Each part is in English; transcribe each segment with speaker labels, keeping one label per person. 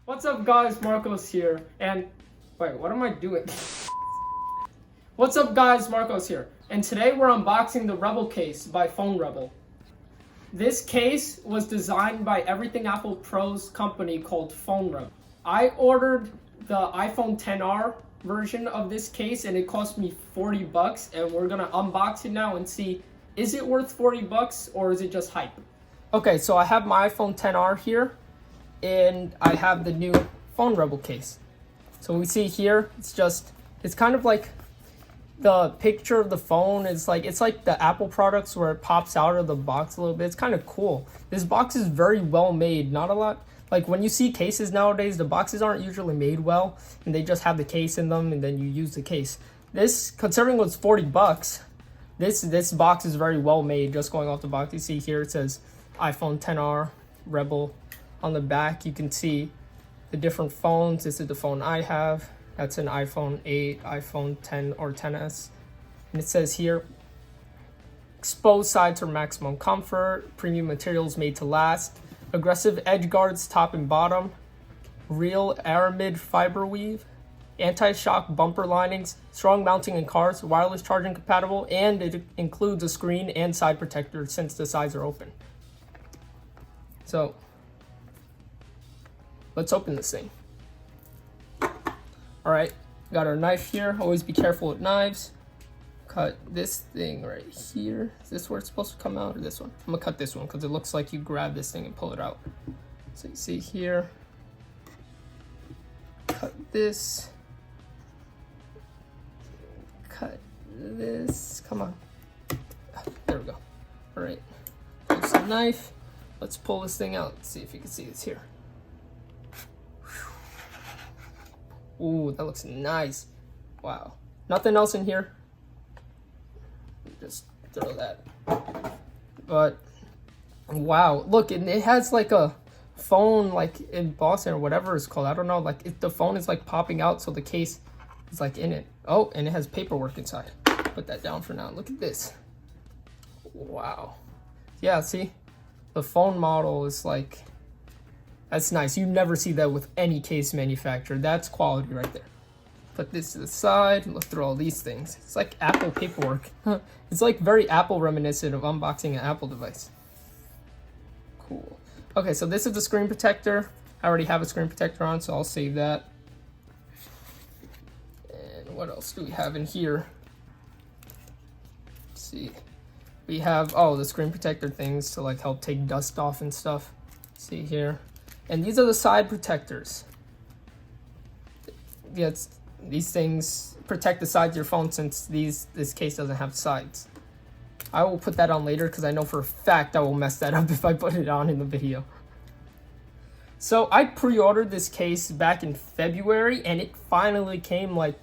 Speaker 1: What's up guys, Marcos here, and wait, what am I doing? What's up guys, Marcos here, and today we're unboxing the Rebel case by Phone Rebel. This case was designed by Everything Apple Pro's company called Phone Rebel. I ordered the iPhone XR version of this case and it cost me $40, and we're gonna unbox it now and see, is it worth $40 or is it just hype? Okay, so I have my iPhone XR here, and I have the new Phone Rebel case. So we see here, it's kind of like the picture of the phone is like, it's like the Apple products where it pops out of the box a little bit. It's kind of cool. This box is very well made. Not a lot, like when you see cases nowadays, the boxes aren't usually made well and they just have the case in them and then you use the case. This, considering it's $40, this box is very well made. Just going off the box, you see here it says iPhone XR Rebel. On the back, you can see the different phones. This is the phone I have. That's an iPhone 8, iPhone 10 or 10s. And it says here, exposed sides for maximum comfort, premium materials made to last, aggressive edge guards top and bottom, real aramid fiber weave, anti-shock bumper linings, strong mounting in cars, wireless charging compatible, and it includes a screen and side protector since the sides are open. So let's open this thing. All right, got our knife here. Always be careful with knives. Cut this thing right here. Is this where it's supposed to come out, or this one? I'm gonna cut this one because it looks like you grab this thing and pull it out. So you see here, cut this, cut this, come on. There we go. All right, use the knife. Let's pull this thing out. See if you can see this here. Ooh, that looks nice. Wow. Nothing else in here. Just throw that. But, wow. Look, it has like a phone, like in Boston or whatever it's called. I don't know. Like the phone is like popping out, so the case is like in it. Oh, and it has paperwork inside. Put that down for now. Look at this. Wow. Yeah, see? The phone model is like, that's nice. You never see that with any case manufacturer. That's quality right there. Put this to the side and look through all these things. It's like Apple paperwork. It's like very Apple reminiscent of unboxing an Apple device. Cool. Okay, so this is the screen protector. I already have a screen protector on, so I'll save that. And what else do we have in here? Let's see. We have, oh, the screen protector things to like help take dust off and stuff. See here. And these are the side protectors. Yeah, these things protect the sides of your phone since this case doesn't have sides. I will put that on later because I know for a fact I will mess that up if I put it on in the video. So I pre-ordered this case back in February and it finally came like,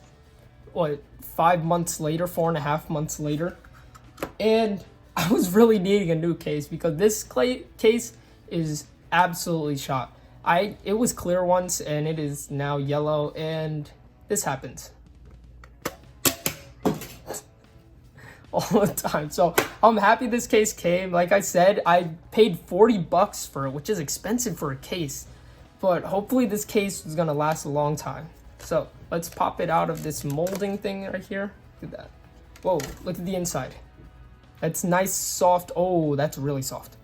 Speaker 1: what, 5 months later, 4.5 months later. And I was really needing a new case because this case is absolutely shot. It was clear once and it is now yellow, and this happens all the time. So I'm happy this case came. Like I said, I paid $40 for it, which is expensive for a case, but hopefully this case is gonna last a long time. So let's pop it out of this molding thing right here. Look at that. Whoa, look at the inside. That's nice, soft. Oh, that's really soft.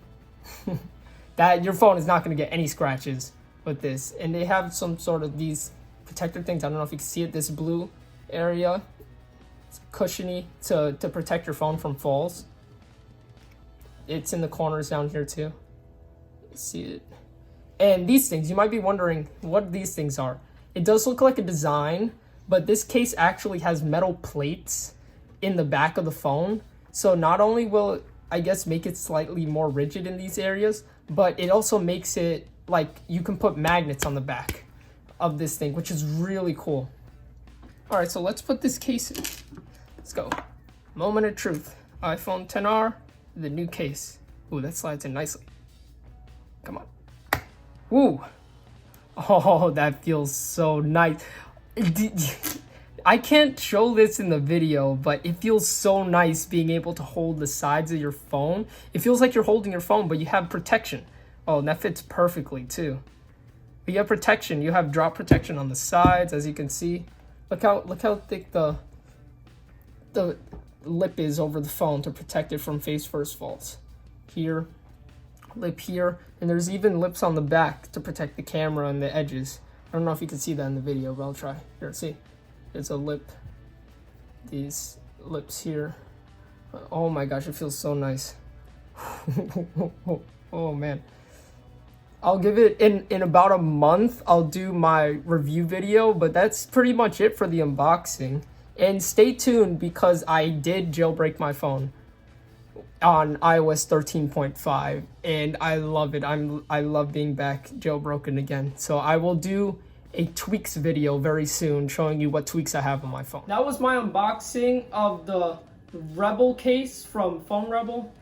Speaker 1: That your phone is not going to get any scratches with this. And they have some sort of these protector things. I don't know if you can see it, this blue area. It's cushiony to protect your phone from falls. It's in the corners down here too. You see it. And these things, you might be wondering what these things are. It does look like a design, but this case actually has metal plates in the back of the phone. So not only will it, I guess, make it slightly more rigid in these areas, but it also makes it like you can put magnets on the back of this thing, which is really cool. All right, so let's put this case in. Let's go. Moment of truth. iPhone XR, the new case. Ooh, that slides in nicely. Come on. Woo. Oh, that feels so nice. I can't show this in the video, but it feels so nice being able to hold the sides of your phone. It feels like you're holding your phone, but you have protection. Oh, and that fits perfectly too. But you have protection. You have drop protection on the sides, as you can see. Look how thick the lip is over the phone to protect it from face first faults. Here, lip here, and there's even lips on the back to protect the camera and the edges. I don't know if you can see that in the video, but I'll try. Here, see, there's a lip. These lips here. Oh my gosh, it feels so nice. Oh man. I'll give it in about a month. I'll do my review video, but that's pretty much it for the unboxing. And stay tuned because I did jailbreak my phone on iOS 13.5 and I love it. I love being back jailbroken again. So I will do a tweaks video very soon showing you what tweaks I have on my phone. That was my unboxing of the Rebel case from Phone Rebel.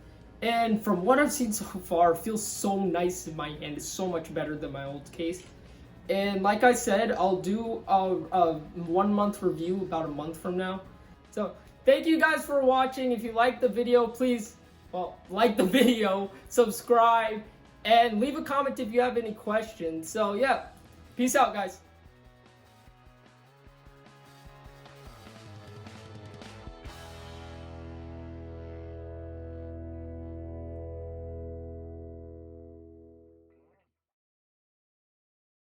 Speaker 1: And from what I've seen so far, it feels so nice in my hand. It's so much better than my old case. And like I said, I'll do a 1 month review about a month from now. So thank you guys for watching. If you liked the video, please, like the video, subscribe, and leave a comment if you have any questions. So yeah, peace out, guys.